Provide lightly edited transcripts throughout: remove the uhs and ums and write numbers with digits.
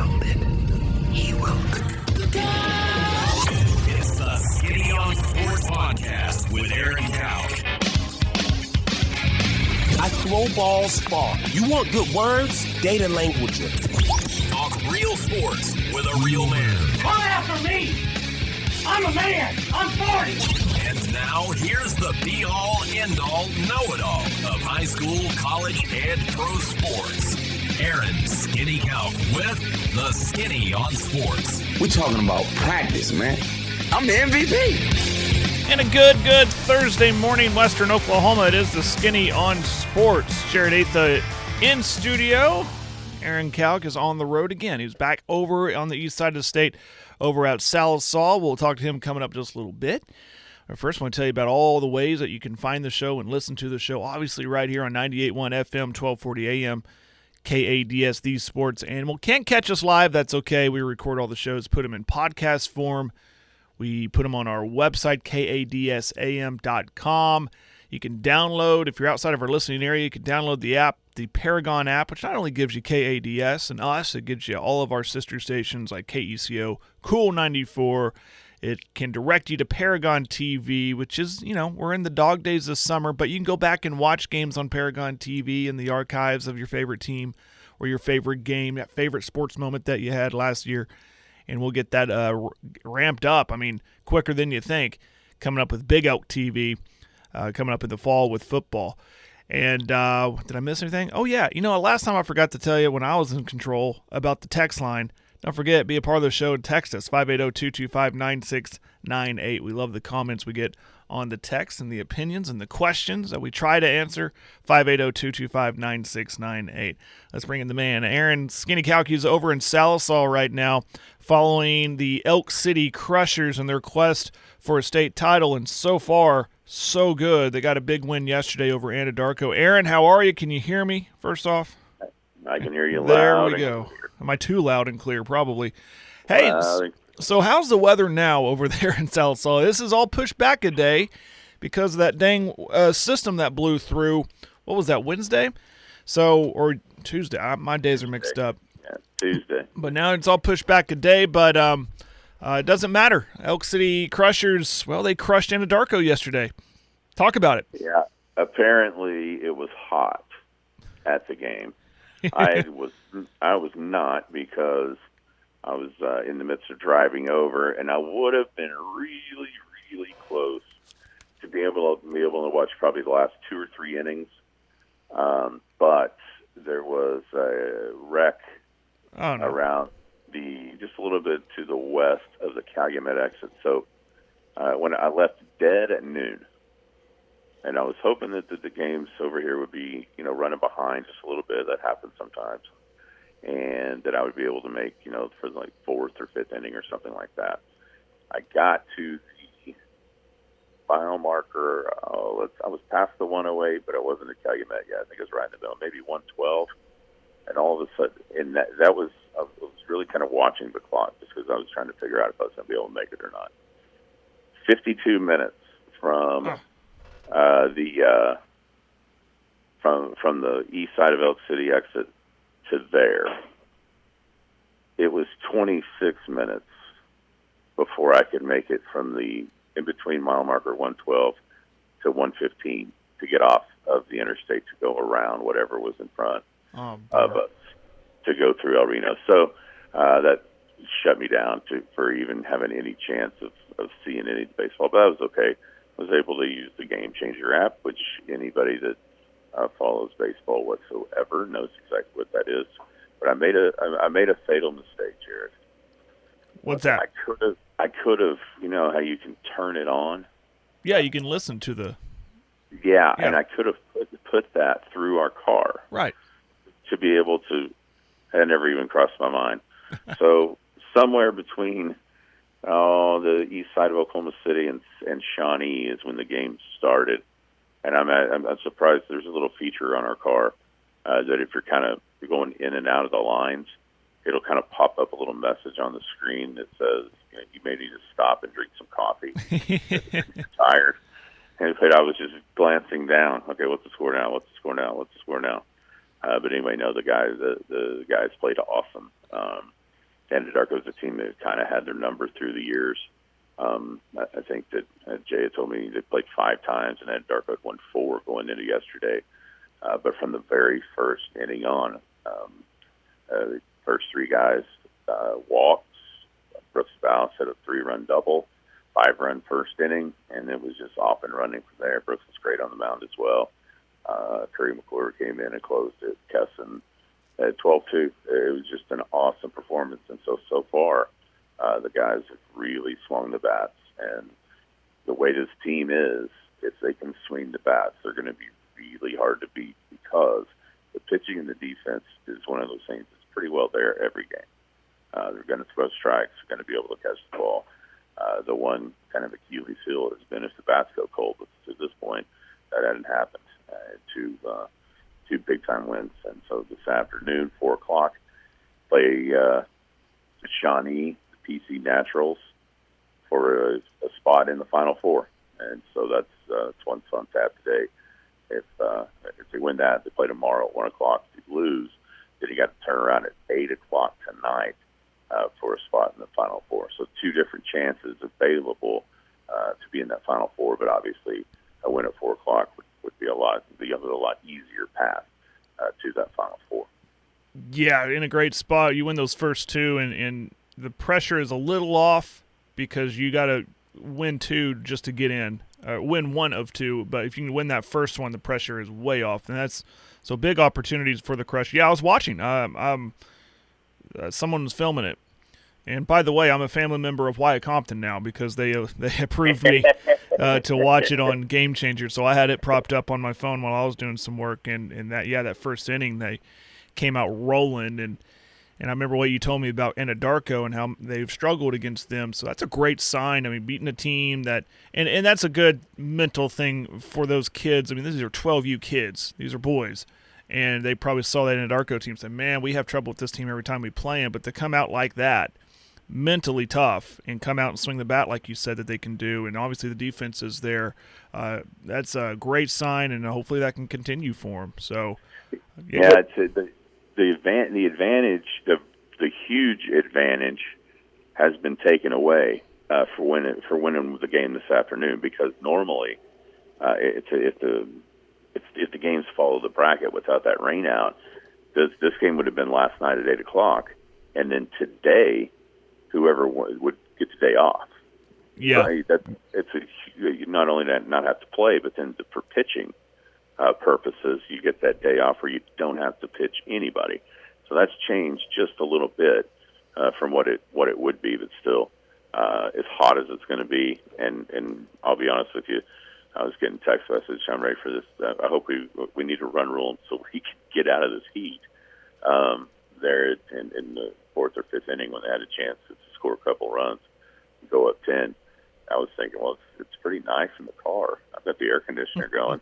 grounded, he will. It's the Skinny on Sports Podcast with Aaron Cowk. I throw balls far. You want good words? Data language. Talk real sports with a real man. Come after me! I'm a man! I'm 40! And now, here's the be-all, end-all, know-it-all of high school, college, and pro sports. Aaron Skinny Cowk with the Skinny on Sports. We're talking about practice, man. I'm the MVP. And a good Thursday morning, Western Oklahoma. It is the Skinny on Sports. Jared Atha in studio. Aaron Cowk is on the road again. He's back over on the east side of the state, over at Sallisaw. We'll talk to him coming up just a little bit. But first, I want to tell you about all the ways that you can find the show and listen to the show. Obviously, right here on 98.1 FM, 1240 AM, KADS, The Sports Animal. Can't catch us live. That's okay. We record all the shows, put them in podcast form. We put them on our website, kadsam.com. You can download, if you're outside of our listening area, you can download the app, the Paragon app, which not only gives you KADS and us, it gives you all of our sister stations like KECO, Cool 94. It can direct you to Paragon TV, which is, we're in the dog days this summer, but you can go back and watch games on Paragon TV in the archives of your favorite team or your favorite game, that favorite sports moment that you had last year. And we'll get that ramped up, quicker than you think, coming up with Big Elk TV, coming up in the fall with football. And did I miss anything? Oh, yeah. Last time I forgot to tell you when I was in control about the text line. Don't forget, be a part of the show and text us, 580-225-9698. We love the comments we get on the text and the opinions and the questions that we try to answer, 580-225-9698. Let's bring in the man. Aaron Skinny Cowk is over in Sallisaw right now following the Elk City Crushers and their quest for a state title, and so far, so good. They got a big win yesterday over Anadarko. Aaron, how are you? Can you hear me, first off? I can hear you loud. There we go. Am I too loud and clear? Probably. Hey, so how's the weather now over there in Sallisaw? This is all pushed back a day because of that dang system that blew through. What was that, Wednesday? Or Tuesday. My days are mixed up. Yeah, Tuesday. But now it's all pushed back a day, but it doesn't matter. Elk City Crushers, they crushed Anadarko yesterday. Talk about it. Yeah, apparently it was hot at the game. I was not, because I was in the midst of driving over, and I would have been really, really close to be able to watch probably the last 2 or 3 innings. But there was a wreck around just a little bit to the west of the Calumet exit. So when I left dead at noon, and I was hoping that the games over here would be, running behind just a little bit. That happens sometimes. And that I would be able to make, for like 4th or 5th inning or something like that. I got to the mile marker. I was past the 108, but I wasn't at Calumet yet. I think it was right in the middle, maybe 112. And all of a sudden, and I was really kind of watching the clock just because I was trying to figure out if I was going to be able to make it or not. 52 minutes from from the east side of Elk City exit to there. It was 26 minutes before I could make it from the in between mile marker 112 to 115 to get off of the interstate to go around whatever was in front of us to go through El Reno. So that shut me down for even having any chance of seeing any baseball. But that was okay. I was able to use the Game Changer app, which anybody that follows baseball whatsoever knows exactly what that is. But I made a fatal mistake, Jared. What's that? I could have, how you can turn it on. Yeah, you can listen to the. Yeah, and I could have put that through our car. Right. To be able to, that never even crossed my mind. So somewhere between the east side of Oklahoma City and Shawnee is when the game started. And I'm surprised there's a little feature on our car that if you're going in and out of the lines, it'll kind of pop up a little message on the screen that says, you may need to stop and drink some coffee. You're tired. And I was just glancing down. Okay, what's the score now? What's the score now? What's the score now? But anyway, no, the guys played awesome. Anadarko was a team that kind of had their number through the years. I think that Jay had told me they played 5 times, and Anadarko had won 4 going into yesterday. But from the very first inning on, the first 3 guys walked. Brooks Bouse had a 3-run double, 5-run first inning, and it was just off and running from there. Brooks was great on the mound as well. Curry McClure came in and closed it. Kesson at 12-2. It was just an awesome performance. And so far, the guys have really swung the bats. And the way this team is, if they can swing the bats, they're going to be really hard to beat because the pitching and the defense is one of those things that's pretty well there every game. They're going to throw strikes. They're going to be able to catch the ball. The one kind of Achilles heel has been if the bats go cold. But to this point, that hadn't happened. Two big-time wins. And so this afternoon, 4 o'clock, play Shawnee, the PC Naturals, for a spot in the Final Four. And so that's one fun tab today. If they win that, they play tomorrow at 1 o'clock. If they lose, then you got to turn around at 8 o'clock tonight for a spot in the Final Four. So 2 different chances available to be in that Final Four, but obviously a win at 4 o'clock would be a lot easier path to that Final Four. Yeah, in a great spot. You win those first 2, and the pressure is a little off because you got to win 2 just to get in. Win 1 of 2, but if you can win that first one, the pressure is way off, and that's so big opportunities for the Crush. Yeah, I was watching. Someone was filming it, and by the way, I'm a family member of Wyatt Compton now because they approved me to watch it on Game Changer. So I had it propped up on my phone while I was doing some work, and that first inning they came out rolling, and I remember what you told me about Anadarko and how they've struggled against them. So that's a great sign. I mean, beating a team that and that's a good mental thing for those kids. I mean, these are 12U kids. These are boys. And they probably saw that Anadarko team and said, man, we have trouble with this team every time we play them. But to come out like that, mentally tough, and come out and swing the bat like you said that they can do, and obviously the defense is there, that's a great sign, and hopefully that can continue for them. So, yeah, the huge advantage has been taken away for winning the game this afternoon, because normally if the games follow the bracket without that rain out, this game would have been last night at 8 o'clock, and then today whoever would get the day off. Yeah, right? Not only that not have to play, but then for pitching purposes, you get that day off where you don't have to pitch anybody. So that's changed just a little bit from what it would be, but still as hot as it's going to be. And I'll be honest with you, I was getting text message. I'm ready for this. I hope we need to run rule so we can get out of this heat. There in the 4th or 5th inning, when they had a chance to score a couple runs, and go up 10, I was thinking, well, it's pretty nice in the car. I've got the air conditioner going.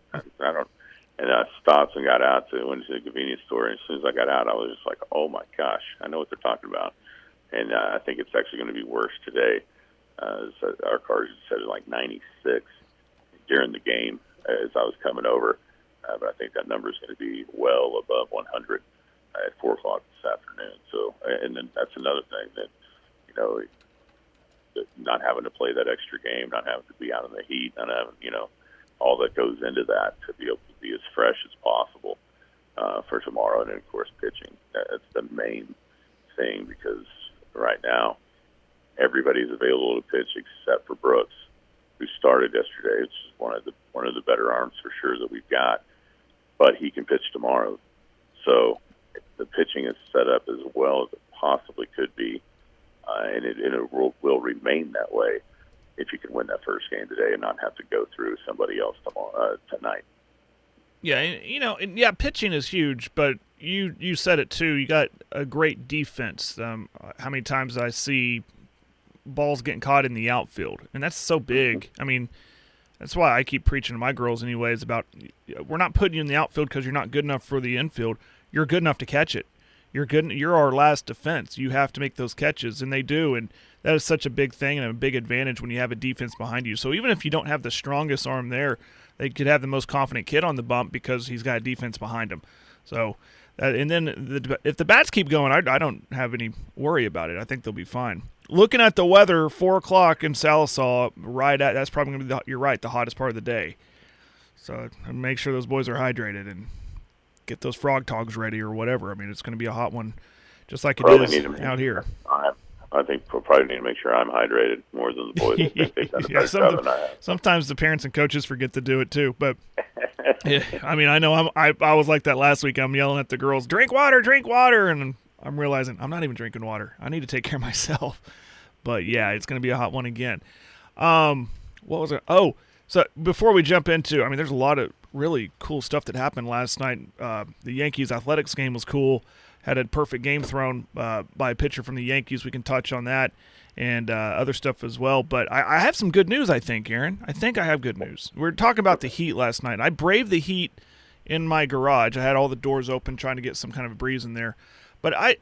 And I stopped and got out went to the convenience store. And as soon as I got out, I was just like, oh my gosh, I know what they're talking about. And I think it's actually going to be worse today. So our car set at like 96 during the game as I was coming over. But I think that number is going to be well above 100 at 4 o'clock this afternoon. So, and then that's another thing that, not having to play that extra game, not having to be out in the heat, not having, all that goes into that to be able to be as fresh as possible for tomorrow. And then, of course, pitching. That's the main thing, because right now everybody's available to pitch except for Brooks, who started yesterday. It's one of the better arms for sure that we've got, but he can pitch tomorrow. So the pitching is set up as well as it possibly could be, and it will remain that way if you can win that first game today and not have to go through somebody else tonight. Yeah, pitching is huge, but you said it too. You got a great defense. How many times I see balls getting caught in the outfield, and that's so big. I mean, that's why I keep preaching to my girls anyways about we're not putting you in the outfield because you're not good enough for the infield. You're good enough to catch it. You're our last defense. You have to make those catches, and they do, and that is such a big thing and a big advantage when you have a defense behind you. So even if you don't have the strongest arm there, they could have the most confident kid on the bump because he's got a defense behind him. So And then if the bats keep going, I don't have any worry about it. I think they'll be fine. Looking at the weather, 4 o'clock in Sallisaw, that's probably going to be, you're right, the hottest part of the day. So make sure those boys are hydrated and get those frog togs ready or whatever. I mean, it's going to be a hot one, just like it is out here. I think we'll probably need to make sure I'm hydrated more than the boys. Sometimes the parents and coaches forget to do it too. But yeah, I mean, I know I was like that last week. I'm yelling at the girls, drink water, and I'm realizing I'm not even drinking water. I need to take care of myself. But yeah, it's going to be a hot one again. What was it? Oh, so before we jump into, I mean, there's a lot of really cool stuff that happened last night. The Yankees athletics game was cool. Had a perfect game thrown by a pitcher from the Yankees. We can touch on that and other stuff as well. But I have some good news, I think, Aaron. I think I have good news. We were talking about the heat last night. I braved the heat in my garage. I had all the doors open trying to get some kind of a breeze in there. But I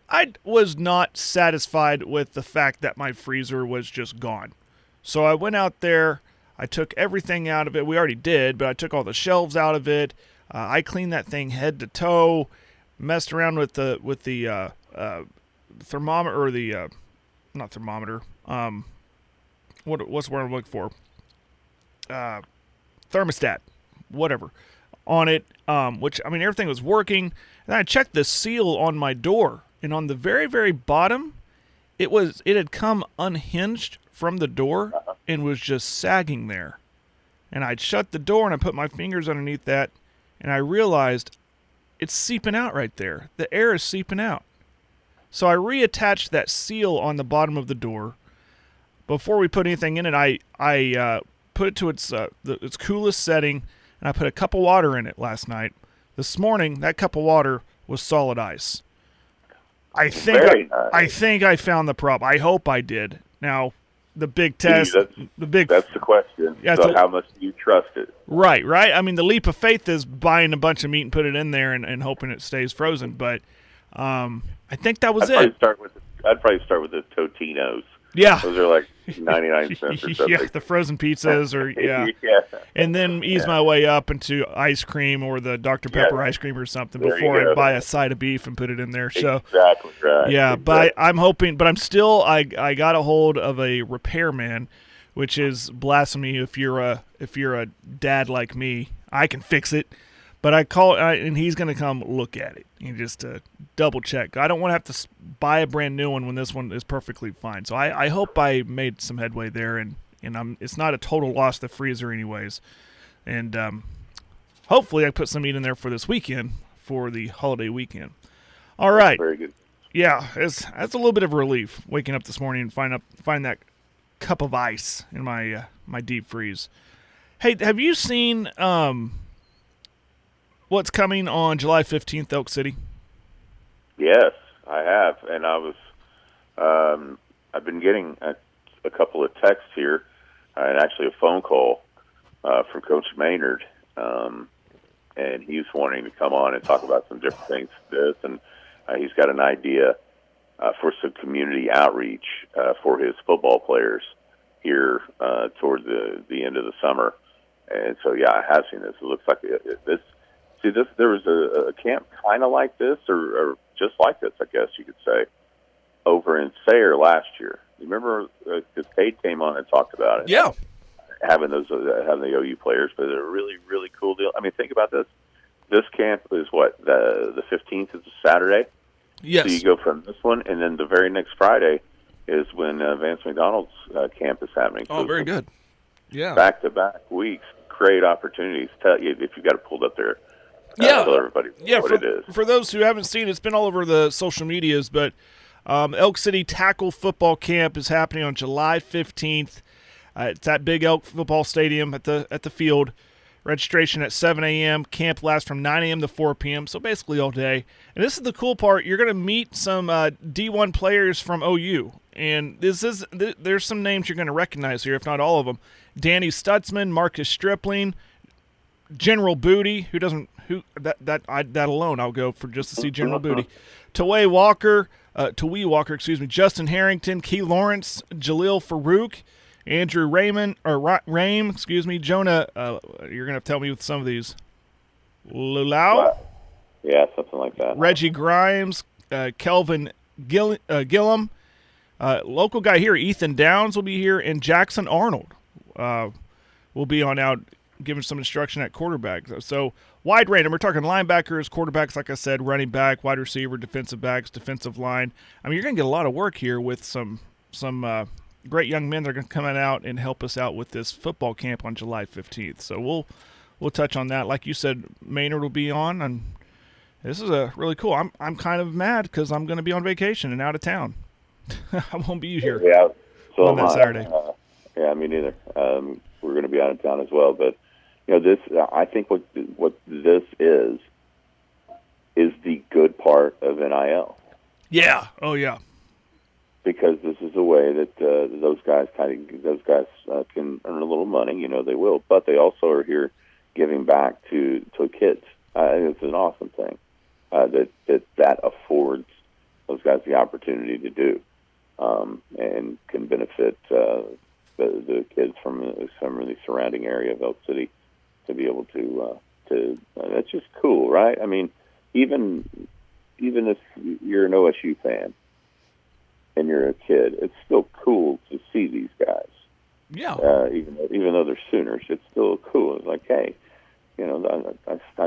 was not satisfied with the fact that my freezer was just gone. So I went out there. I took everything out of it. We already did, but I took all the shelves out of it. I cleaned that thing head to toe. Messed around with the thermometer or the not thermometer. What's the word I'm looking for? Thermostat, whatever, on it. Which, I mean, everything was working. And then I checked the seal on my door, and on the very, very bottom, it had come unhinged from the door and was just sagging there. And I'd shut the door and I put my fingers underneath that, and I realized it's seeping out right there. The air is seeping out. So I reattached that seal on the bottom of the door. Before we put anything in it, I put it to its coolest setting, and I put a cup of water in it last night. This morning, that cup of water was solid ice. I think I found the problem. I hope I did. Now, the big test, that's the question. Yeah, so how much do you trust it? Right. I mean, the leap of faith is buying a bunch of meat and put it in there and hoping it stays frozen. But I think that was it. I'd probably start with the Totinos. Yeah. Those are like 99 cents or something. Yeah, the frozen pizzas or yeah. And then ease my way up into ice cream or the Dr. Pepper ice cream or something before I buy a side of beef and put it in there. So exactly right. Yeah, exactly. But I'm hoping, but I'm still I got a hold of a repairman, which is blasphemy if you're a dad like me. I can fix it. But I call and he's going to come look at it and just double check. I don't want to have to buy a brand new one when this one is perfectly fine. So I hope I made some headway there, and it's not a total loss to the freezer anyways. And hopefully I put some meat in there for this weekend, for the holiday weekend. All right. Very good. Yeah, that's a little bit of a relief waking up this morning and find that cup of ice in my my deep freeze. Hey, have you seen what's coming on July 15th, Elk City? Yes, I have, and I was. I've been getting a couple of texts here, and actually a phone call from Coach Maynard, and he's wanting to come on and talk about some different things. And he's got an idea for some community outreach for his football players here toward the end of the summer. And so, yeah, I have seen this. It looks like this. See, there was a camp kind of like this, or just like this, I guess you could say, over in Sayre last year. You remember, because Cade came on and talked about it. Yeah. Having the OU players, but they're a really, really cool deal. I mean, think about this. This camp is what, the 15th is a Saturday? Yes. So you go from this one, and then the very next Friday is when Vance McDonald's camp is happening. Oh, very good. Yeah. Back-to-back weeks, great opportunities. Tell you if you've got it pulled up there. Tell everybody what it is. For those who haven't seen it, it's been all over the social medias, but Elk City Tackle Football Camp is happening on July 15th. It's at Big Elk Football Stadium at the field. Registration at 7 a.m. Camp lasts from 9 a.m. to 4 p.m., so basically all day. And this is the cool part. You're going to meet some D1 players from OU. And there's some names you're going to recognize here, if not all of them. Danny Stutzman, Marcus Stripling, General Booty, that alone I'll go for just to see General Booty. Tawee Walker, Justin Harrington, Key Lawrence, Jaleel Farouk, Andrew Rame, Jonah, you're going to tell me with some of these. Lulau? Yeah, something like that. Reggie Grimes, Kelvin Gillum, local guy here, Ethan Downs will be here, and Jackson Arnold will be on out giving some instruction at quarterback. So wide range. And we're talking linebackers, quarterbacks, like I said, running back, wide receiver, defensive backs, defensive line. I mean, you're going to get a lot of work here with some great young men that are going to come out and help us out with this football camp on July 15th. So we'll touch on that. Like you said, Maynard will be on, and this is really cool. I'm kind of mad because I'm going to be on vacation and out of town. I won't be here. Yeah, so on that Saturday. Yeah, me neither. We're going to be out of town as well, but this. I think what this is the good part of NIL. Yeah. Oh yeah. Because this is a way that those guys can earn a little money. They will, but they also are here giving back to kids. I think it's an awesome thing that affords those guys the opportunity to do, and can benefit the kids from some of the surrounding area of Elk City to be able to. That's just cool, right? I mean, even if you're an OSU fan and you're a kid, it's still cool to see these guys. Yeah. Even though they're Sooners, it's still cool. It's like, hey, I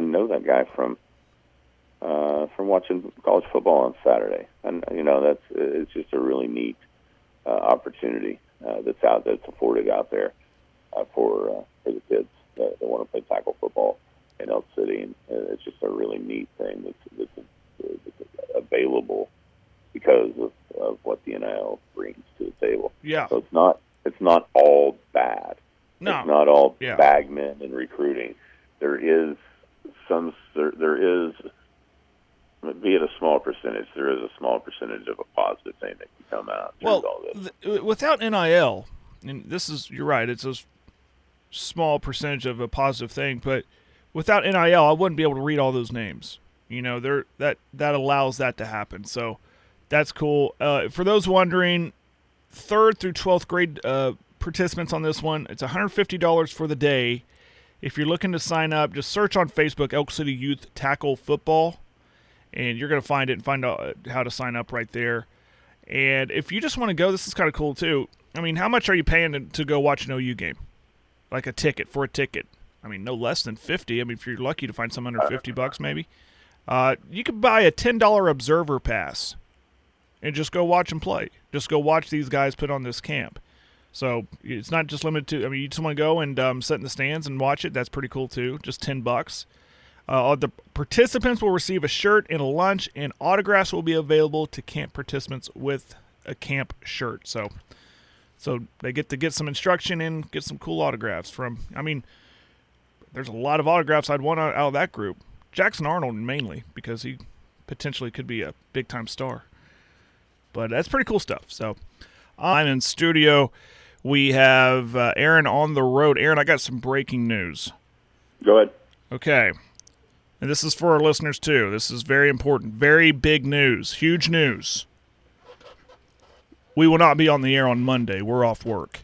know that guy from watching college football on Saturday, and it's just a really neat opportunity that's afforded out there for the kids that want to play tackle football in Elk City, and it's just a really neat thing that's available because of what the NIL brings to the table. Yeah. So it's not all bad. No. It's not all bagmen and recruiting. There is be it a small percentage, there is a small percentage of a positive thing that can come out through all this. Without NIL, and you're right, it's a small percentage of a positive thing, but without NIL, I wouldn't be able to read all those names. That allows that to happen. So that's cool. For those wondering, 3rd through 12th grade participants on this one, it's $150 for the day. If you're looking to sign up, just search on Facebook Elk City Youth Tackle Football, and you're going to find it and find out how to sign up right there. And if you just want to go, this is kind of cool too. I mean, how much are you paying to go watch an OU game? Like a ticket. I mean, no less than $50. I mean, if you're lucky to find some under $50 maybe. You could buy a $10 observer pass and just go watch them play. Just go watch these guys put on this camp. So it's not just limited to, you just want to go and sit in the stands and watch it. That's pretty cool too. Just $10. The participants will receive a shirt and a lunch, and autographs will be available to camp participants with a camp shirt. So they get to get some instruction and get some cool autographs there's a lot of autographs I'd want out of that group. Jackson Arnold mainly, because he potentially could be a big-time star. But that's pretty cool stuff. So I'm in studio. We have Aaron on the road. Aaron, I got some breaking news. Go ahead. Okay. And this is for our listeners, too. This is very important. Very big news. Huge news. We will not be on the air on Monday. We're off work.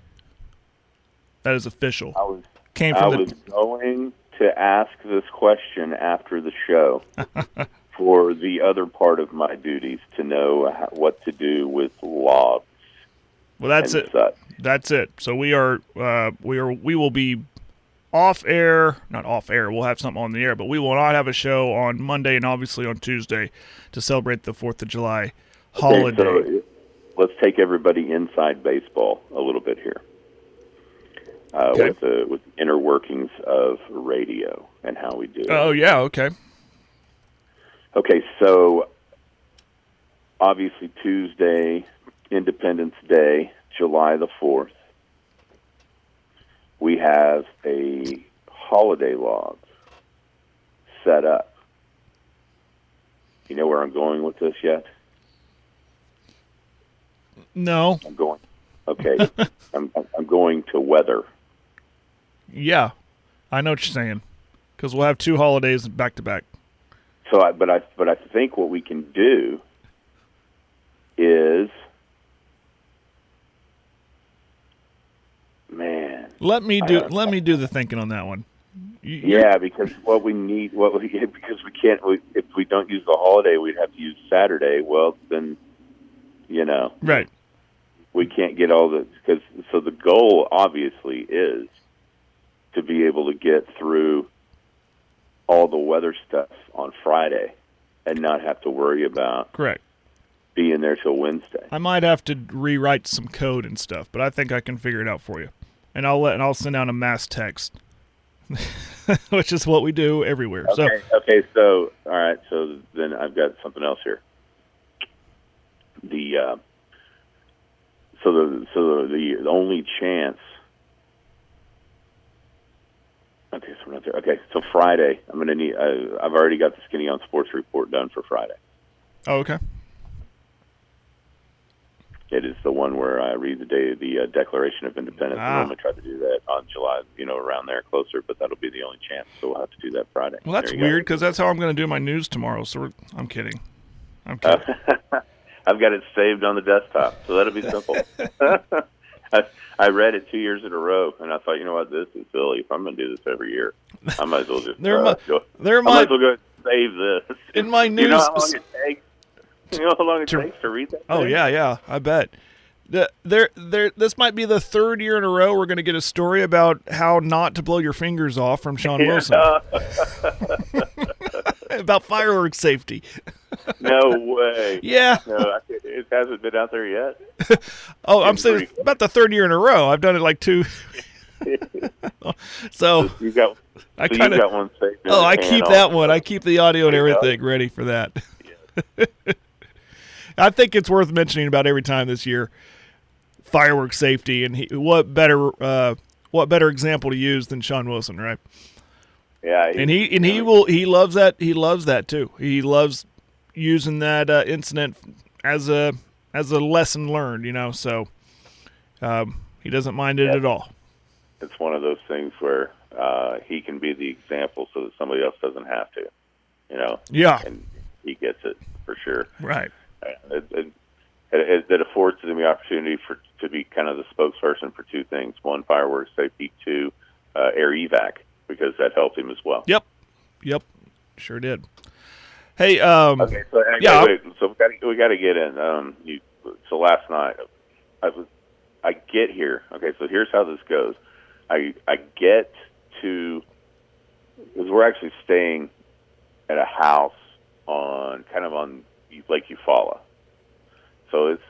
That is official. I was going to ask this question after the show for the other part of my duties to know what to do with logs. Well, that's it. That's it. So we will be off air, not off air. We'll have something on the air, but we will not have a show on Monday and obviously on Tuesday to celebrate the 4th of July holiday. Okay, so let's take everybody inside baseball a little bit here. With the inner workings of radio and how we do it. Oh, yeah, okay. Okay, so obviously Tuesday, Independence Day, July the 4th, we have a holiday log set up. You know where I'm going with this yet? No. Okay. I'm going to weather. Yeah, I know what you're saying, because we'll have 2 holidays back to back. So, but I think what we can do is, let me do the thinking on that one. Yeah, because what we need, because we can't, if we don't use the holiday, we'd have to use Saturday. Well, then, Right. we can't get all the, so the goal obviously is to be able to get through all the weather stuff on Friday and not have to worry about Correct. being there till Wednesday. I might have to rewrite some code and stuff, but I think I can figure it out for you. And I'll send out a mass text, which is what we do everywhere. Okay. So all right. So then I've got something else here. The only chance. Okay, so we're not there. Okay, so Friday, I'm going to need. I've already got the Skinny on Sports report done for Friday. Oh, okay. It is the one where I read the Declaration of Independence. I normally try to do that on July, around there closer, but that'll be the only chance. So we'll have to do that Friday. Well, that's weird because that's how I'm going to do my news tomorrow. So I'm kidding. I'm kidding. I've got it saved on the desktop, so that'll be simple. I read it 2 years in a row, and I thought, you know what, this is silly. If I'm going to do this every year, I might as well just I might as well go save this. In my news, you know how long it takes? You know how long it takes to read that? Oh, yeah, I bet. This might be the third year in a row we're going to get a story about how not to blow your fingers off from Sean Wilson. About fireworks safety. No way. Yeah. No, it hasn't been out there yet. I'm saying it's about the third year in a row. I've done it like two. So you got one saved. I keep that one. I keep the audio and everything ready for that. Yeah. I think it's worth mentioning about every time this year. Fireworks safety, and what better example to use than Sean Wilson, right? Yeah, he loves that. He loves that too. He loves using that incident as a lesson learned. So he doesn't mind it at all. It's one of those things where he can be the example so that somebody else doesn't have to. Yeah, and he gets it for sure. Right. It affords him the opportunity to be kind of the spokesperson for two things: one, fireworks safety; two, air evac, because that helped him as well. Yep, sure did. Hey, okay, so we got to get in. So last night, I get here. Okay, so here's how this goes. I get to, because we're actually staying at a house on Lake Eufaula. So it's,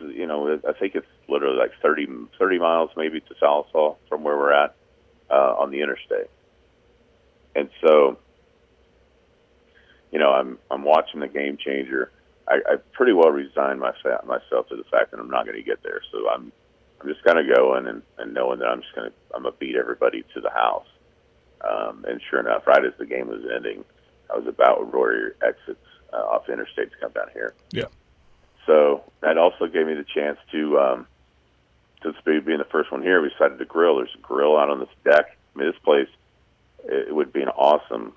I think it's literally like 30 miles maybe to Sallisaw from where we're at on the interstate. And so, I'm watching the Game Changer. I pretty well resigned myself to the fact that I'm not going to get there. So I'm just kind of going and knowing that I'm going to beat everybody to the house. And sure enough, right as the game was ending, I was about Royer exits off the interstate to come down here. Yeah. So that also gave me the chance to, since being the first one here, we decided to grill. There's a grill out on this deck. I mean, this place, it would be an awesome,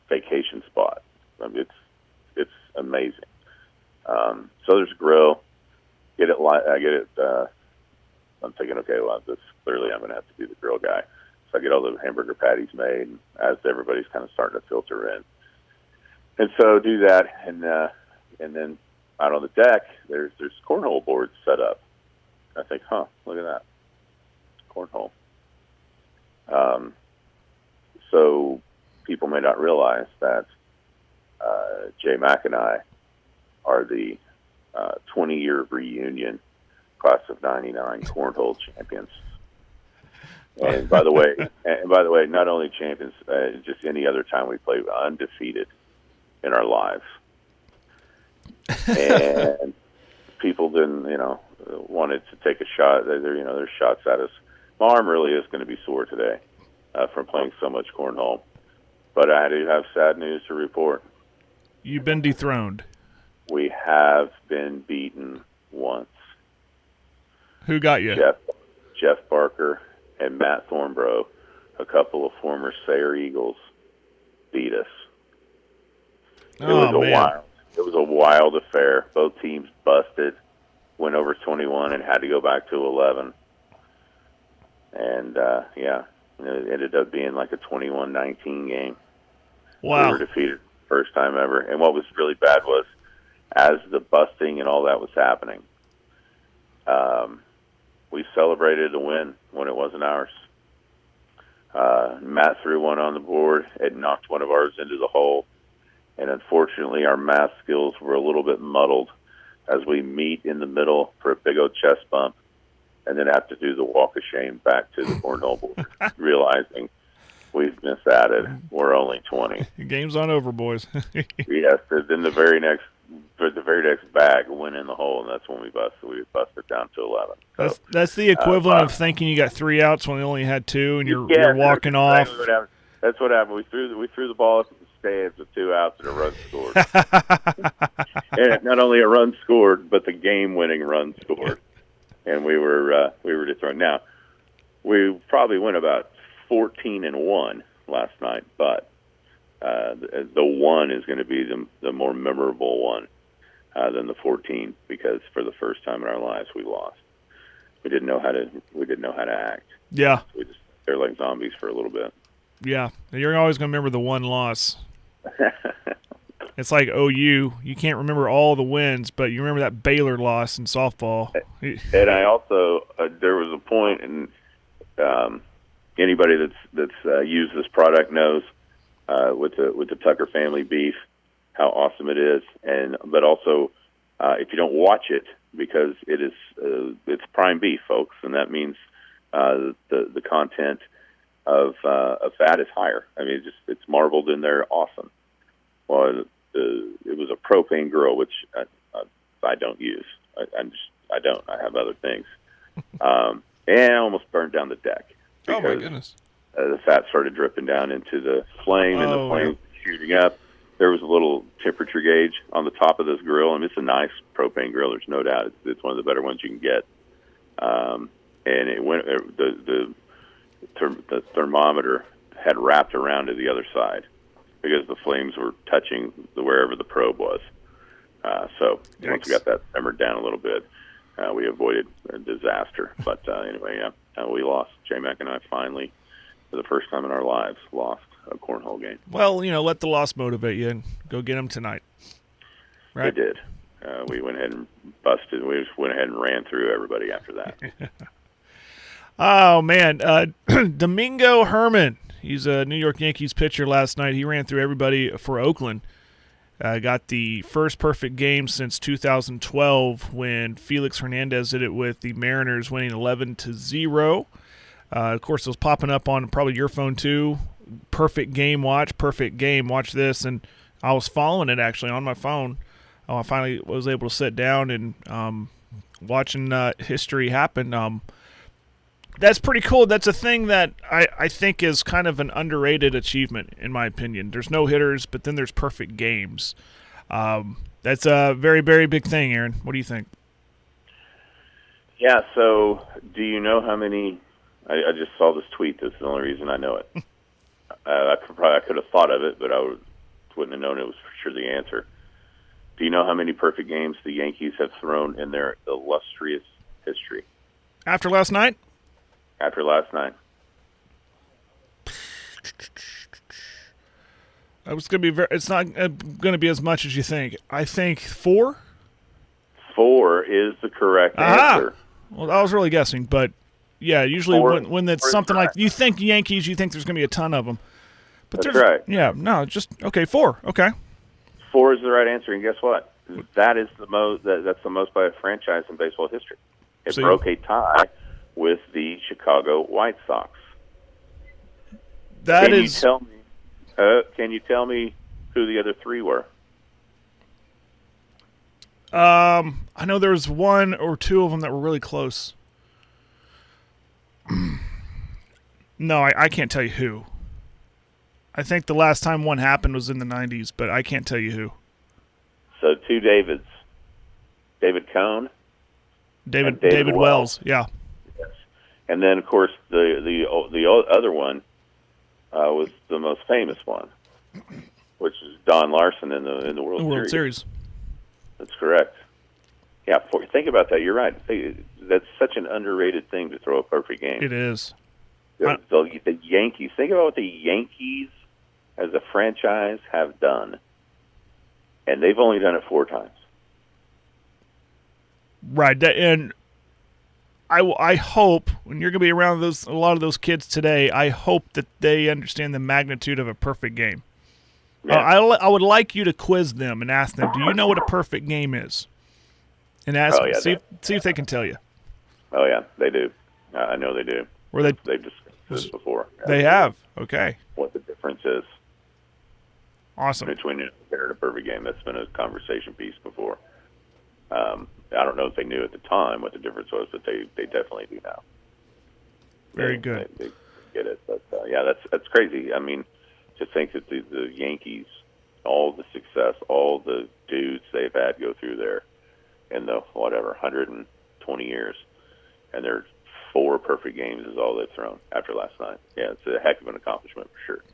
vacation spot. I mean, it's amazing. So there's a grill. I get it. I'm thinking, okay, well, clearly I'm going to have to be the grill guy. So I get all the hamburger patties made, and as everybody's kind of starting to filter in. And so do that, and then out on the deck, there's cornhole boards set up. I think, look at that. Cornhole. So people may not realize that Jay Mack and I are the 20-year reunion class of '99 cornhole champions. And by the way, not only champions, just any other time we played, undefeated in our lives. And people then, wanted to take a shot. There's shots at us. My arm really is going to be sore today from playing so much cornhole. But I do have sad news to report. You've been dethroned. We have been beaten once. Who got you? Jeff Barker and Matt Thornborough, a couple of former Sayre Eagles, beat us. It was a wild affair. Both teams busted, went over 21, and had to go back to 11. And It ended up being like a 21-19 game. Wow. We were defeated first time ever. And what was really bad was, as the busting and all that was happening, we celebrated the win when it wasn't ours. Matt threw one on the board. It knocked one of ours into the hole. And unfortunately, our math skills were a little bit muddled as we meet in the middle for a big old chest bump and then have to do the walk of shame back to the cornhole board, realizing we've missed at it. We're only 20. The game's on over, boys. Yes, then the very next bag went in the hole, and that's when we busted. We busted down to 11. So, that's the equivalent of thinking you got 3 outs when you only had 2, and you're walking off. That's what happened. We threw the ball up to the stands with 2 outs and a run scored. And not only a run scored, but the game-winning run scored. And we were dethroned. Now, we probably went about 14-1 last night, but the 1 is going to be the more memorable one than the 14, because for the first time in our lives we lost. We didn't know how to act. Yeah. So we just they're like zombies for a little bit. Yeah, you're always going to remember the 1 loss. It's like OU. You can't remember all the wins, but you remember that Baylor loss in softball. And I also there was a point, and anybody that's used this product knows with the Tucker family beef how awesome it is, but also if you don't watch it, because it's prime beef, folks, and that means the content of fat is higher. I mean, it's marbled in there, awesome. Well, it was a propane grill, which I don't use. I don't. I have other things, and I almost burned down the deck. Oh my goodness! The fat started dripping down into the flame, and the flame shooting up. There was a little temperature gauge on the top of this grill. I mean, it's a nice propane grill. There's no doubt. It's one of the better ones you can get. And it went. The thermometer had wrapped around to the other side because the flames were touching wherever the probe was. So once we got that simmered down a little bit, we avoided a disaster. But anyway, we lost. J-Mac and I finally, for the first time in our lives, lost a cornhole game. Well, let the loss motivate you and go get them tonight. Right? We did. We went ahead and busted. We just went ahead and ran through everybody after that. Oh, man. Domingo Herman. He's a New York Yankees pitcher last night. He ran through everybody for Oakland. Got the first perfect game since 2012 when Felix Hernandez did it with the Mariners winning 11-0. Of course, it was popping up on probably your phone too. Perfect game watch. Watch this. And I was following it actually on my phone. I finally was able to sit down and watching history happen. That's pretty cool. That's a thing that I think is kind of an underrated achievement, in my opinion. There's no hitters, but then there's perfect games. That's a very, very big thing, Aaron. What do you think? Yeah, so do you know how many – I just saw this tweet. This is the only reason I know it. I could have thought of it, but wouldn't have known it was for sure the answer. Do you know how many perfect games the Yankees have thrown in their illustrious history? After last night? After last night. It's not going to be as much as you think. I think 4? 4 is the correct answer. Well, I was really guessing, but yeah, usually when it's something like you think Yankees, you think there's going to be a ton of them. But that's right. Yeah, no, just okay. 4. Okay. 4 is the right answer, and guess what? That is the most. That's the most by a franchise in baseball history. It broke a tie with the Chicago White Sox. Can you tell me who the other 3 were? I know there was 1 or 2 of them that were really close. No, I can't tell you who. I think the last time one happened was in the 90s, but I can't tell you who. So 2 Davids. David Cohn. David Wells, yeah. Yes. And then, of course, the other one was the most famous one, which is Don Larson in the World Series. That's correct. Yeah, think about that. You're right. That's such an underrated thing to throw a perfect game. It is. The Yankees. Think about what the Yankees as a franchise have done, and they've only done it 4 times. Right, and I hope when you're going to be around a lot of those kids today, I hope that they understand the magnitude of a perfect game. Yeah. I would like you to quiz them and ask them, do you know what a perfect game is? And ask them, see if they can tell you. Oh yeah, they do. I know they do. They've discussed this before. They have. Okay. What the difference is. Awesome. Between a fair and a perfect game. That's been a conversation piece before. I don't know if they knew at the time what the difference was, but they definitely do now. Very good. They get it. But, that's crazy. I mean, to think that the Yankees, all the success, all the dudes they've had go through there in the, 120 years, and their 4 perfect games is all they've thrown after last night. Yeah, it's a heck of an accomplishment for sure.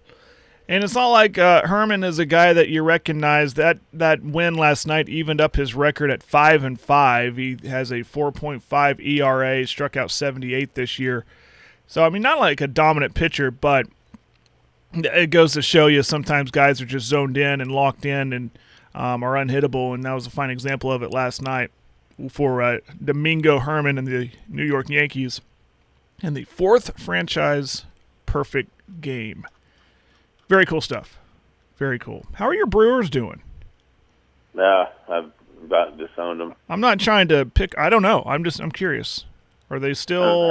And it's not like Herman is a guy that you recognize. That win last night evened up his record at 5-5. He has a 4.5 ERA, struck out 78 this year. So, I mean, not like a dominant pitcher, but it goes to show you sometimes guys are just zoned in and locked in and are unhittable, and that was a fine example of it last night for Domingo Herman and the New York Yankees in the 4th franchise perfect game. Very cool stuff. Very cool. How are your Brewers doing? I've about disowned them. I'm not trying to pick. I don't know. I'm curious. Are they still?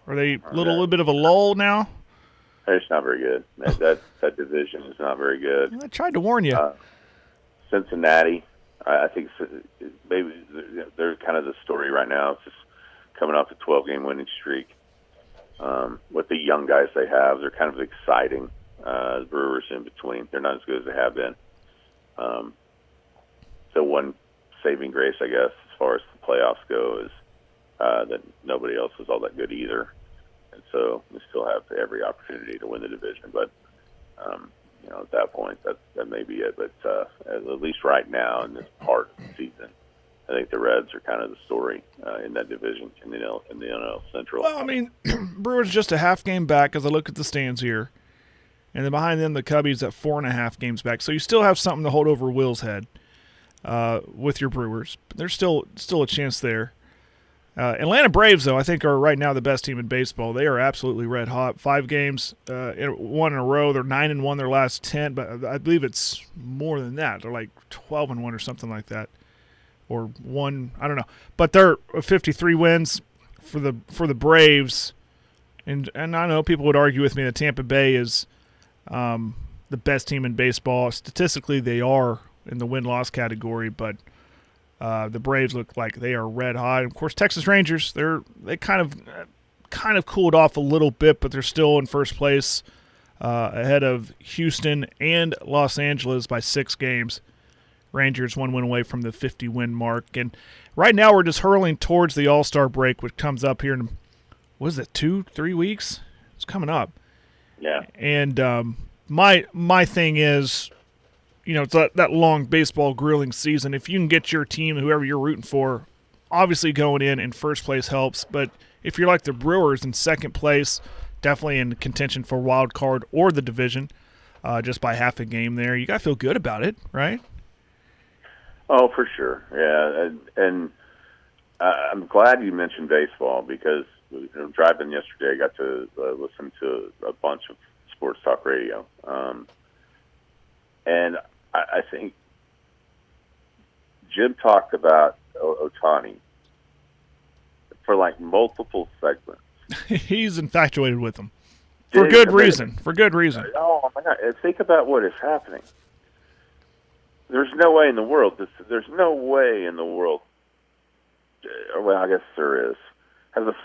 Are they a little bit of a lull now? It's not very good. That division is not very good. I tried to warn you. Cincinnati, I think maybe they're kind of the story right now. It's just coming off a 12-game winning streak. With the young guys they have, they're kind of exciting. The Brewers in between, they're not as good as they have been. So one saving grace, I guess, as far as the playoffs go, is that nobody else is all that good either, and so we still have every opportunity to win the division. But at that point, that may be it. But at least right now in this part of the season, I think the Reds are kind of the story in that division in the NL Central. Well, I mean, Brewers just a half game back as I look at the stands here. And then behind them, the Cubbies at 4.5 games back. So you still have something to hold over Will's head with your Brewers. But there's still a chance there. Atlanta Braves, though, I think are right now the best team in baseball. They are absolutely red hot. 5 games, one in a row. They're 9-1 their last 10, but I believe it's more than that. They're like 12-1 or something like that, or 1. I don't know. But they're 53 wins for the Braves. And I know people would argue with me that Tampa Bay is the best team in baseball. Statistically, they are in the win-loss category, but the Braves look like they are red hot. Of course, Texas Rangers, they kind of cooled off a little bit, but they're still in first place ahead of Houston and Los Angeles by 6 games. Rangers 1 win away from the 50-win mark. And right now we're just hurling towards the All-Star break, which comes up here in, 2-3 weeks? It's coming up. Yeah. And my thing is, it's that long baseball grueling season. If you can get your team, whoever you're rooting for, obviously going in first place helps. But if you're like the Brewers in second place, definitely in contention for wild card or the division, just by half a game there, you got to feel good about it, right? Oh, for sure. Yeah. And I'm glad you mentioned baseball because driving yesterday, I got to listen to a bunch of sports talk radio. And I think Jim talked about Ohtani for like multiple segments. He's infatuated with him. For good reason. Oh, my God. Think about what is happening. There's no way in the world. Well, I guess there is. Has the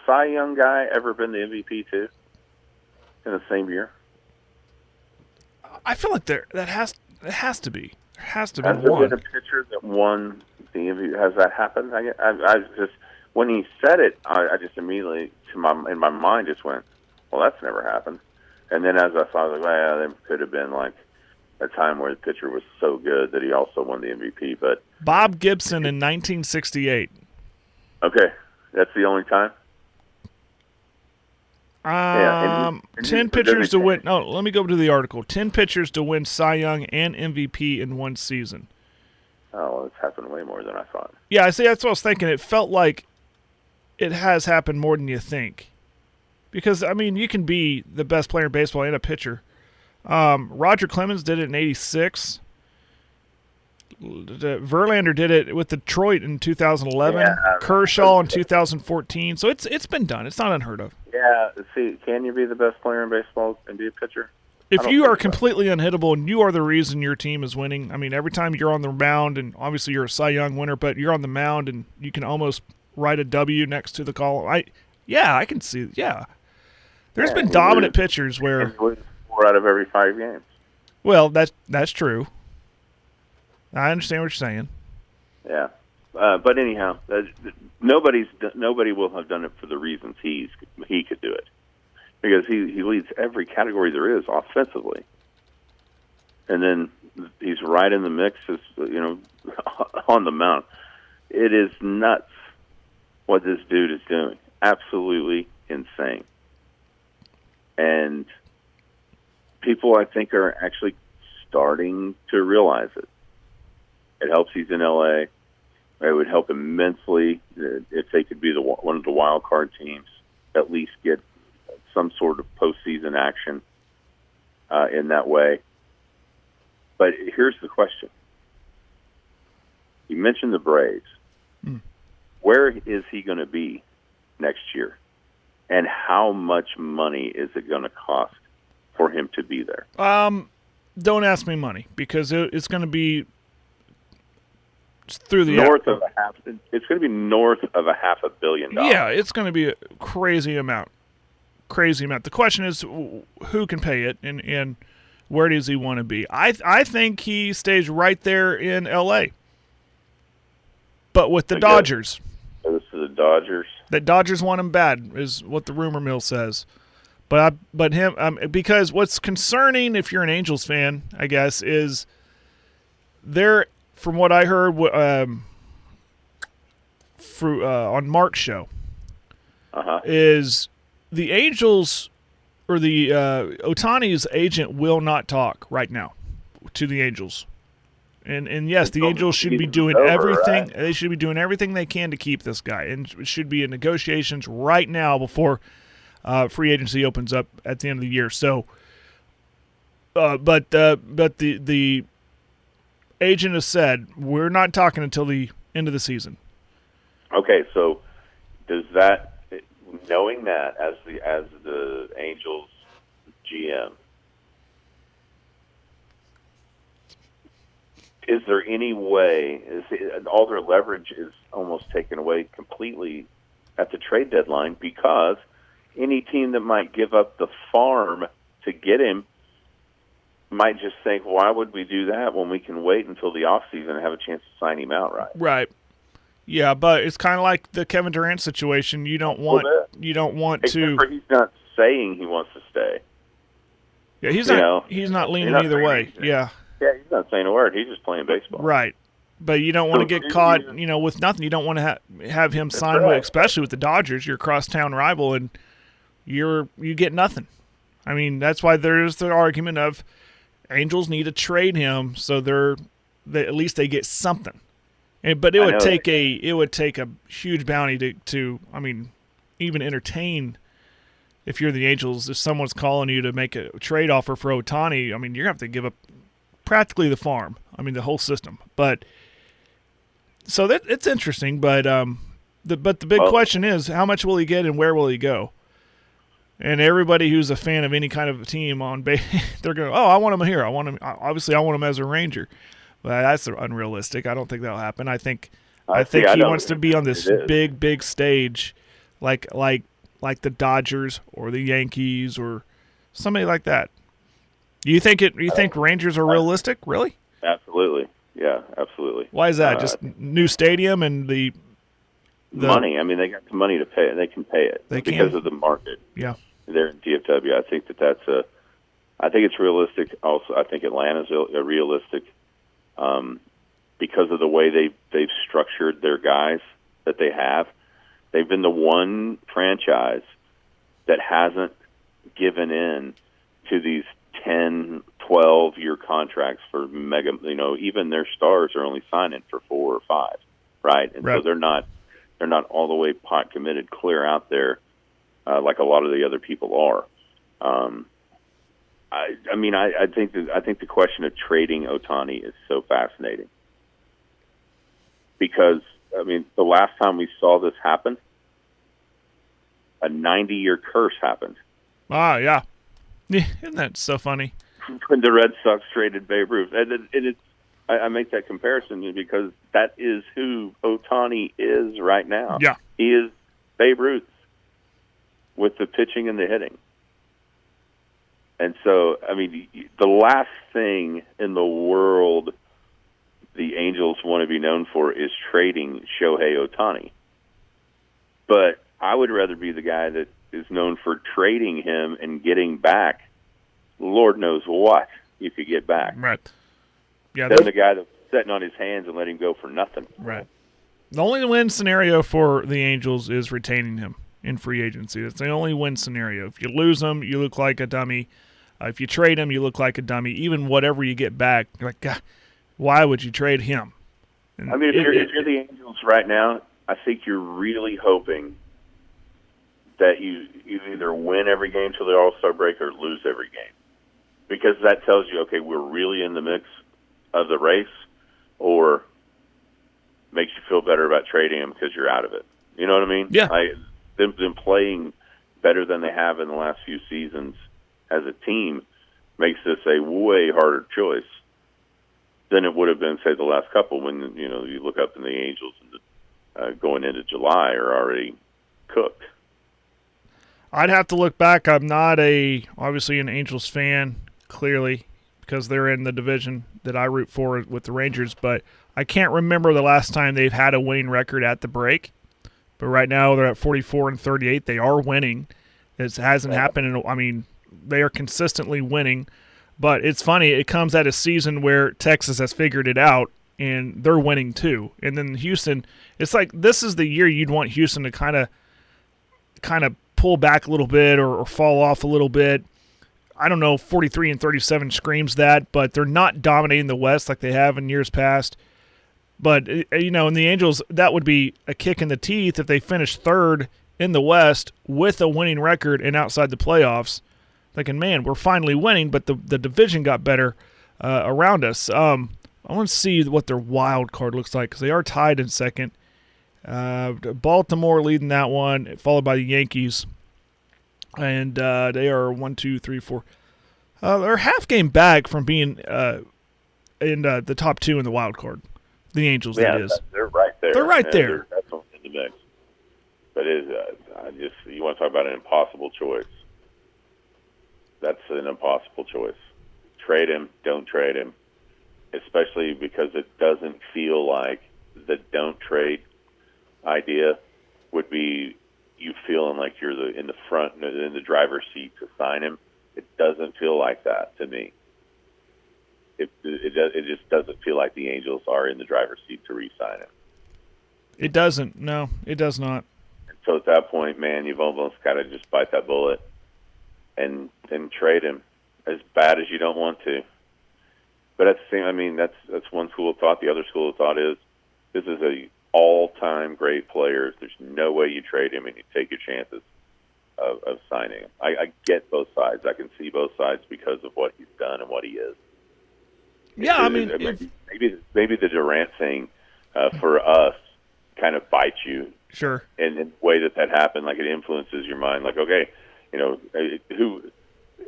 Cy Young guy ever been the MVP too in the same year? I feel like it has to be. There has to be Has there one. been a pitcher that won the MVP? Has that happened? I just when he said it, I just immediately in my mind just went, well, that's never happened. And then as I thought, I was like, well, there could have been like a time where the pitcher was so good that he also won the MVP. But Bob Gibson in 1968. Okay, that's the only time. And 10 pitchers to win. Oh, let me go to the article. 10 pitchers to win Cy Young and MVP in one season. Oh, well, it's happened way more than I thought. Yeah, I see. That's what I was thinking. It felt like it has happened more than you think. Because, I mean, you can be the best player in baseball and a pitcher. Roger Clemens did it in 86. Verlander did it with Detroit in 2011. Yeah, Kershaw in 2014. So it's been done. It's not unheard of. Yeah, see, can you be the best player in baseball and be a pitcher? If you are completely unhittable and you are the reason your team is winning, I mean, every time you're on the mound, and obviously you're a Cy Young winner, but you're on the mound and you can almost write a W next to the column. I can see. Yeah, there's been dominant pitchers where 4 out of every 5 games. Well, that's true. I understand what you're saying. Yeah, but anyhow, nobody will have done it for the reasons he could do it, because he leads every category there is offensively, and then he's right in the mix as on the mound. It is nuts what this dude is doing. Absolutely insane, and people I think are actually starting to realize it. It helps he's in L.A. It would help immensely if they could be one of the wild card teams, at least get some sort of postseason action in that way. But here's the question. You mentioned the Braves. Where is he going to be next year? And how much money is it going to cost for him to be there? Don't ask me money, because it's going to be through the north of a half. It's going to be north of $500 million. Yeah, it's going to be a crazy amount. Crazy amount. The question is, who can pay it, and where does he want to be? I think he stays right there in L.A., but with the Dodgers. Goes to the Dodgers. The Dodgers want him bad, is what the rumor mill says. But him, because what's concerning, if you're an Angels fan, I guess, is they're, from what I heard on Mark's show, is the Angels, or the Ohtani's agent will not talk right now to the Angels. And yes, the Angels should be doing everything. Right? They should be doing everything they can to keep this guy, and it should be in negotiations right now before free agency opens up at the end of the year. So, but the agent has said we're not talking until the end of the season. Okay, so does that, knowing that as the Angels GM, is there any way, all their leverage is almost taken away completely at the trade deadline, because any team that might give up the farm to get him might just think, why would we do that when we can wait until the offseason and have a chance to sign him outright? Right. Yeah, but it's kind of like the Kevin Durant situation. You don't want to. For he's not saying he wants to stay. Yeah, he's not leaning either way. Yeah. Yeah, he's not saying a word. He's just playing baseball. Right. But you don't want to get caught, with nothing. You don't want to have him sign with, especially with the Dodgers. You're a crosstown rival, and you get nothing. I mean, that's why there's the argument of Angels need to trade him so at least they get something. But it would take a huge bounty to even entertain. If you're the Angels, if someone's calling you to make a trade offer for Ohtani, you're going to have to give up practically the farm. The whole system. But so it's interesting. But the big question is, how much will he get and where will he go? And everybody who's a fan of any kind of team on base, they're going, I want him here. I want him as a Ranger. But that's unrealistic. I don't think that'll happen. I think he wants to be on this big stage, like the Dodgers or the Yankees or somebody like that. You think Rangers are realistic? Really? Absolutely. Yeah, absolutely. Why is that? Just new stadium and the money. They got the money to pay it. They can pay it because of the market. Yeah. There in DFW. I think I think it's realistic. Also, I think Atlanta's realistic because of the way they've structured their guys that they have. They've been the one franchise that hasn't given in to these 10, 12-year contracts for mega, even their stars are only signing for 4 or 5, right? And so they're not all the way pot committed clear out there like a lot of the other people are. I think the question of trading Ohtani is so fascinating because the last time we saw this happen, a 90-year curse happened. Ah, yeah. Isn't that so funny? When the Red Sox traded Babe Ruth. I make that comparison because that is who Ohtani is right now. Yeah. He is Babe Ruth with the pitching and the hitting. And so, the last thing in the world the Angels want to be known for is trading Shohei Ohtani. But I would rather be the guy that is known for trading him and getting back Lord knows what you could get back. Right. Yeah. Than the guy that's sitting on his hands and letting him go for nothing. Right. The only win scenario for the Angels is retaining him in free agency. That's the only win scenario. If you lose him, you look like a dummy. If you trade him, you look like a dummy. Even whatever you get back, you're like, God, why would you trade him? And if you're the Angels right now, I think you're really hoping that you either win every game till the All-Star break or lose every game. Because that tells you, okay, we're really in the mix of the race, or makes you feel better about trading him because you're out of it. You know what I mean? Yeah. Them playing better than they have in the last few seasons as a team makes this a way harder choice than it would have been, say, the last couple when, you look up and the Angels and going into July are already cooked. I'd have to look back. I'm not obviously an Angels fan, clearly, because they're in the division that I root for with the Rangers, but I can't remember the last time they've had a winning record at the break. But right now they're at 44-38. They are winning. It hasn't happened. They are consistently winning. But it's funny. It comes at a season where Texas has figured it out, and they're winning too. And then Houston, it's like this is the year you'd want Houston to kind of pull back a little bit or fall off a little bit. I don't know, 43-37 screams that, but they're not dominating the West like they have in years past. But, in the Angels, that would be a kick in the teeth if they finish third in the West with a winning record and outside the playoffs. Thinking, man, we're finally winning, but the division got better around us. I want to see what their wild card looks like because they are tied in second. Baltimore leading that one, followed by the Yankees. And they are 1, 2, 3, 4. They're a half game back from being in the top 2 in the wild card. The Angels, that is. They're right there. They're right there. They're definitely in the mix. But you want to talk about an impossible choice. That's an impossible choice. Trade him, don't trade him. Especially because it doesn't feel like the don't trade idea would be you feeling like you're in the front, in the driver's seat to sign him. It doesn't feel like that to me. It just doesn't feel like the Angels are in the driver's seat to re-sign him. It doesn't. No, it does not. And so at that point, man, you've almost got to just bite that bullet and trade him as bad as you don't want to. But at the same, that's one school of thought. The other school of thought is this is a all-time great player. There's no way you trade him and you take your chances of signing him. I get both sides. I can see both sides because of what he's done and what he is. Yeah, maybe the Durant thing for us kind of bites you. Sure. And in the way that happened, like it influences your mind. Like, okay, who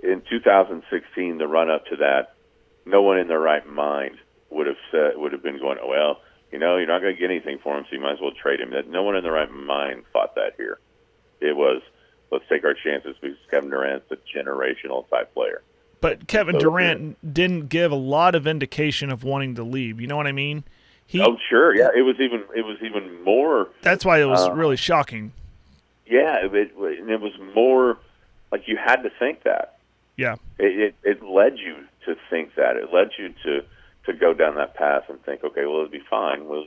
in 2016, the run up to that, no one in their right mind would have been going, well, you're not going to get anything for him, so you might as well trade him. No one in their right mind thought that here. It was, let's take our chances because Kevin Durant's a generational type player. But Kevin Durant didn't give a lot of indication of wanting to leave. You know what I mean? Sure, yeah. It was even more. That's why it was really shocking. Yeah, it was more like you had to think that. Yeah. It led you to think that. It led you to go down that path and think, okay, well, it'll be fine. We'll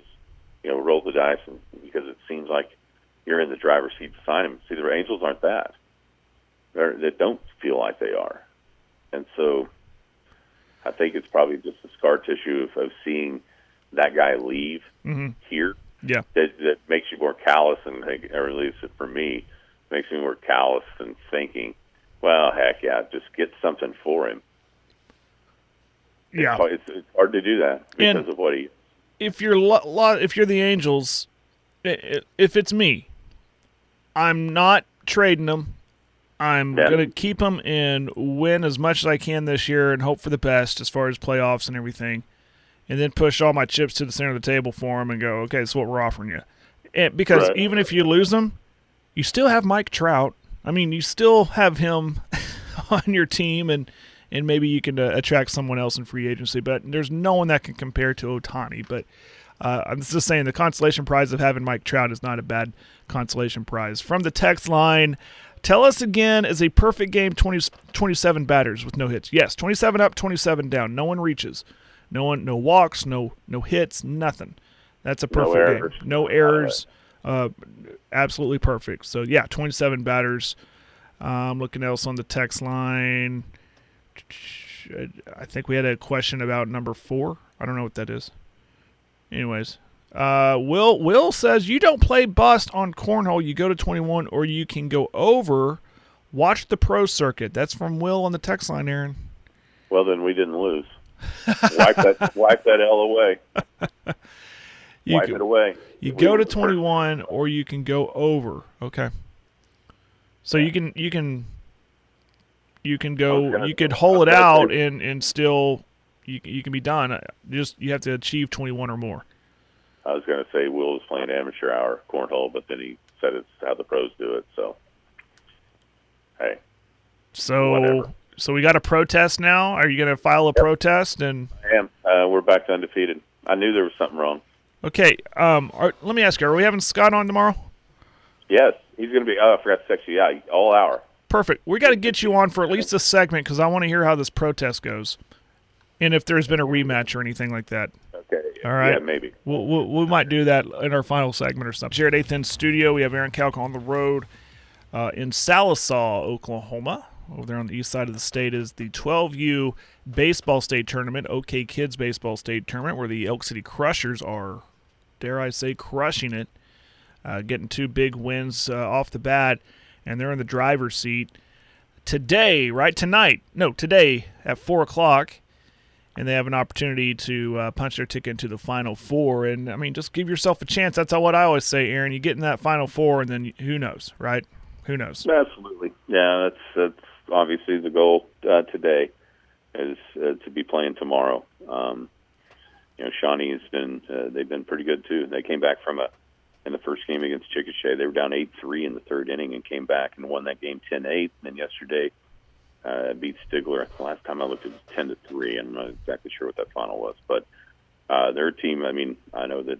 roll the dice, because it seems like you're in the driver's seat to sign him. See, the Angels aren't that. that don't feel like they are. And so I think it's probably just the scar tissue of seeing that guy leave here. Yeah. That makes you more callous, and think, or at least for me, makes me more callous and thinking, well, heck yeah, just get something for him. Yeah. It's hard to do that because of what he. If you're the Angels, if it's me, I'm not trading him. I'm going to keep him and win as much as I can this year and hope for the best as far as playoffs and everything, and then push all my chips to the center of the table for him and go, okay, that's what we're offering you. And because even if you lose him, you still have Mike Trout. I mean, you still have him on your team, and maybe you can attract someone else in free agency. But there's no one that can compare to Ohtani. But I'm just saying the consolation prize of having Mike Trout is not a bad consolation prize. From the text line, tell us again, is a perfect game 27 batters with no hits? Yes, 27 up, 27 down. No one reaches. No walks, no hits, nothing. That's a perfect game. No errors. Absolutely perfect. So, yeah, 27 batters. Looking else on the text line. I think we had a question about number 4. I don't know what that is. Anyways. Will says, you don't play bust on cornhole. You go to 21 or you can go over. Watch the pro circuit. That's from Will on the text line, Aaron. Well, then we didn't lose. Wipe that L away. Wipe it away. You go to 21 or you can go over. Okay. So you can go. You could hold it out and still you can be done. Just you have to achieve 21 or more. I was going to say Will was playing amateur hour cornhole, but then he said it's how the pros do it. So, hey. So we got a protest now. Are you going to file a protest? And I am. We're back to undefeated. I knew there was something wrong. Okay. Let me ask you: are we having Scott on tomorrow? Yes, he's going to be. Oh, I forgot to text you. Yeah, all hour. Perfect. We got to get you on for at least a segment because I want to hear how this protest goes, and if there's been a rematch or anything like that. Okay. All right. Yeah, maybe. We might do that in our final segment or something. Here at 8th End Studio, we have Aaron Kalk on the road in Sallisaw, Oklahoma. Over there on the east side of the state is the 12U Baseball State Tournament, OK Kids Baseball State Tournament, where the Elk City Crushers are, dare I say, crushing it, getting 2 big wins off the bat, and they're in the driver's seat today at 4 o'clock. And they have an opportunity to punch their ticket into the Final Four. And, I mean, just give yourself a chance. That's what I always say, Aaron. You get in that Final Four, and then who knows, right? Who knows? Absolutely. Yeah, that's obviously the goal today is to be playing tomorrow. Shawnee's they've been pretty good, too. They came back in the first game against Chickasha. They were down 8-3 in the third inning and came back and won that game 10-8. And then yesterday, beat Stigler. The last time I looked, it was 10-3. I'm not exactly sure what that final was, but their team. I mean, I know that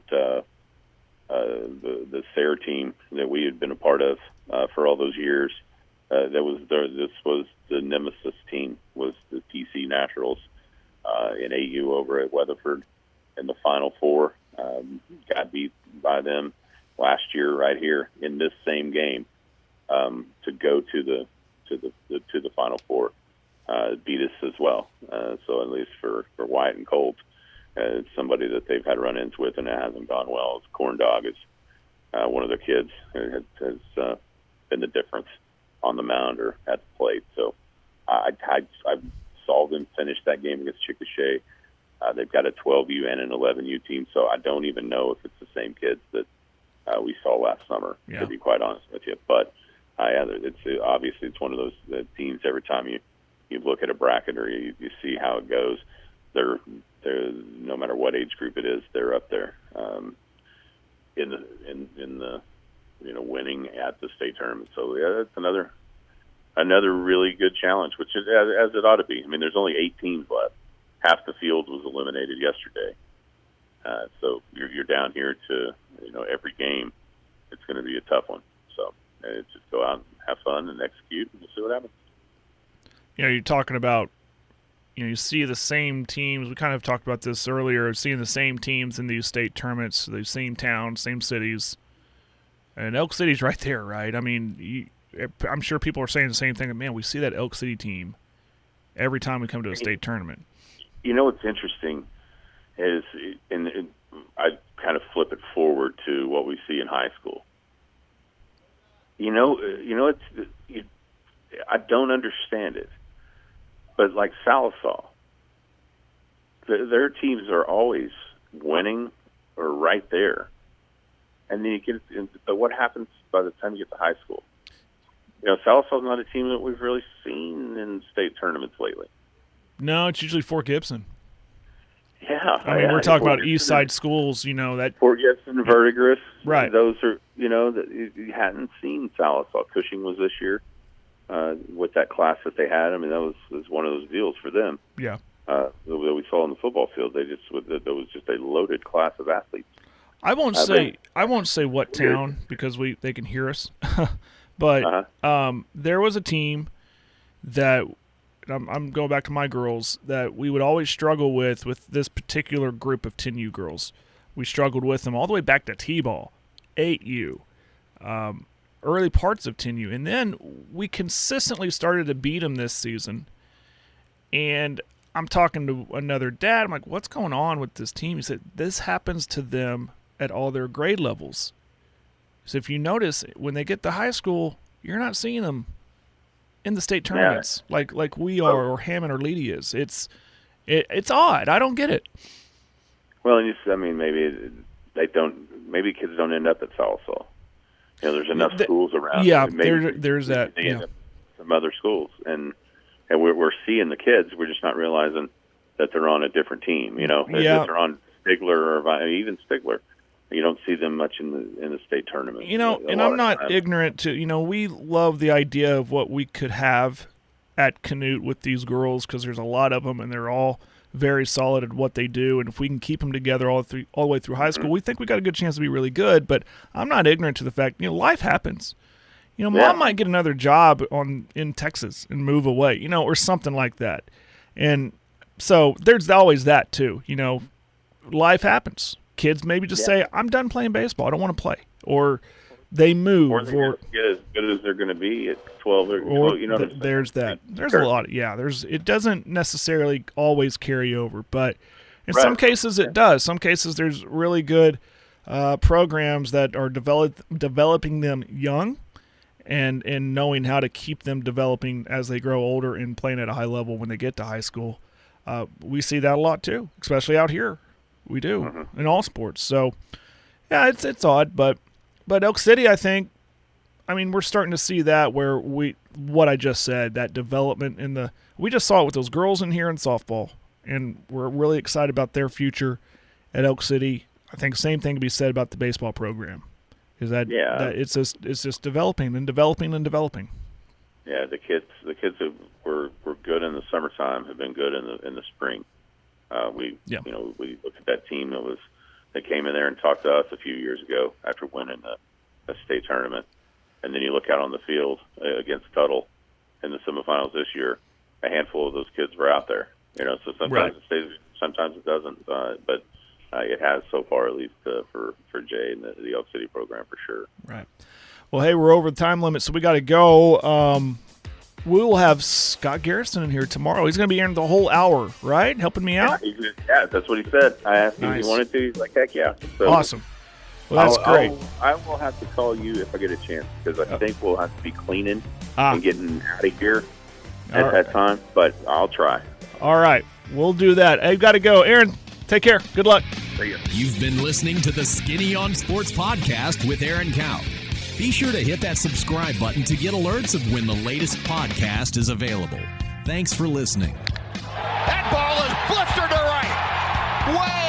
the Sayre team that we had been a part of for all those years. This was the nemesis team. Was the TC Naturals in AU over at Weatherford in the Final Four. Got beat by them last year right here in this same game to go to the Final Four, beat us as well. So at least for Wyatt and Colt, it's somebody that they've had run-ins with and it hasn't gone well. Corn Dog is one of their kids has been the difference on the mound or at the plate. So I saw them finish that game against Chickasha. They've got a 12U and an 11U team, so I don't even know if it's the same kids that we saw last summer, to be quite honest with you. But it's one of those teams. Every time you look at a bracket or you see how it goes, they're no matter what age group it is, they're up there in the winning at the state tournament. So yeah, that's another really good challenge, which is as it ought to be. I mean, there's only 8 teams left. Half the field was eliminated yesterday, so you're down here to every game. It's going to be a tough one. So just go out and have fun and execute, and we'll see what happens. You're talking about, you see the same teams. We kind of talked about this earlier, seeing the same teams in these state tournaments, the same towns, same cities. And Elk City's right there, right? I mean, I'm sure people are saying the same thing. Man, we see that Elk City team every time we come to a state tournament. You know what's interesting is, and I kind of flip it forward to what we see in high school. I don't understand it, but like Sallisaw, their teams are always winning or right there, and then but what happens by the time you get to high school? Salisaw's not a team that we've really seen in state tournaments lately. No, it's usually Fort Gibson. Yeah, I mean, we're talking about East Side schools, that Fort Gibson, Verdigris, right? Those are that you hadn't seen Sallisaw. Cushing was this year with that class that they had. I mean, that was one of those deals for them. Yeah, that we saw on the football field. There was just a loaded class of athletes. I won't say what town because they can hear us, but there was a team that. I'm going back to my girls, that we would always struggle with this particular group of 10U girls. We struggled with them all the way back to T-ball, 8U, early parts of 10U. And then we consistently started to beat them this season. And I'm talking to another dad. I'm like, what's going on with this team? He said, this happens to them at all their grade levels. So if you notice, when they get to high school, you're not seeing them in the state tournaments like we are, or Hammond or Leedy is. It's odd. I don't get it. Well, maybe kids don't end up at Sallisaw. There's enough schools around. Yeah, maybe there's that. They end up some other schools, and we're seeing the kids. We're just not realizing that they're on a different team. If they're on Stigler or even Stigler. You don't see them much in the state tournament. And I'm not ignorant to, we love the idea of what we could have at Canute with these girls, because there's a lot of them and they're all very solid at what they do. And if we can keep them together all the way through high school, we think we got a good chance to be really good. But I'm not ignorant to the fact, life happens. Mom might get another job in Texas and move away, or something like that. And so there's always that too. Life happens. Kids maybe just say, I'm done playing baseball. I don't want to play. Or they move. Or they're get as good as they're going to be at 12. There's that. There's a lot. It doesn't necessarily always carry over. But in some cases it does. Some cases there's really good programs that are developing them young and knowing how to keep them developing as they grow older and playing at a high level when they get to high school. We see that a lot too, especially out here. We do in all sports. So, yeah, it's odd, but Elk City, I think, we're starting to see that where what I just said, that development we just saw it with those girls in here in softball, and we're really excited about their future at Elk City. I think same thing can be said about the baseball program, is that it's just developing and developing and developing. Yeah, the kids who were good in the summertime have been good in the spring. We look at that team that came in there and talked to us a few years ago after winning a state tournament, and then you look out on the field against Tuttle in the semifinals this year. A handful of those kids were out there, So sometimes it stays, sometimes it doesn't, but it has so far, at least for Jay and the Elk City program for sure. Right. Well, hey, we're over the time limit, so we got to go. We will have Scott Garrison in here tomorrow. He's going to be here the whole hour, right? Helping me out? Yeah, that's what he said. I asked him if he wanted to. He's like, heck yeah. So awesome. Well, that's great. I will have to call you if I get a chance, because I think we'll have to be cleaning and getting out of here at that time, but I'll try. All right. We'll do that. I've got to go. Aaron, take care. Good luck. See you. You've been listening to the Skinny on Sports podcast with Aaron Cow. Be sure to hit that subscribe button to get alerts of when the latest podcast is available. Thanks for listening. That ball is blistered to right. Way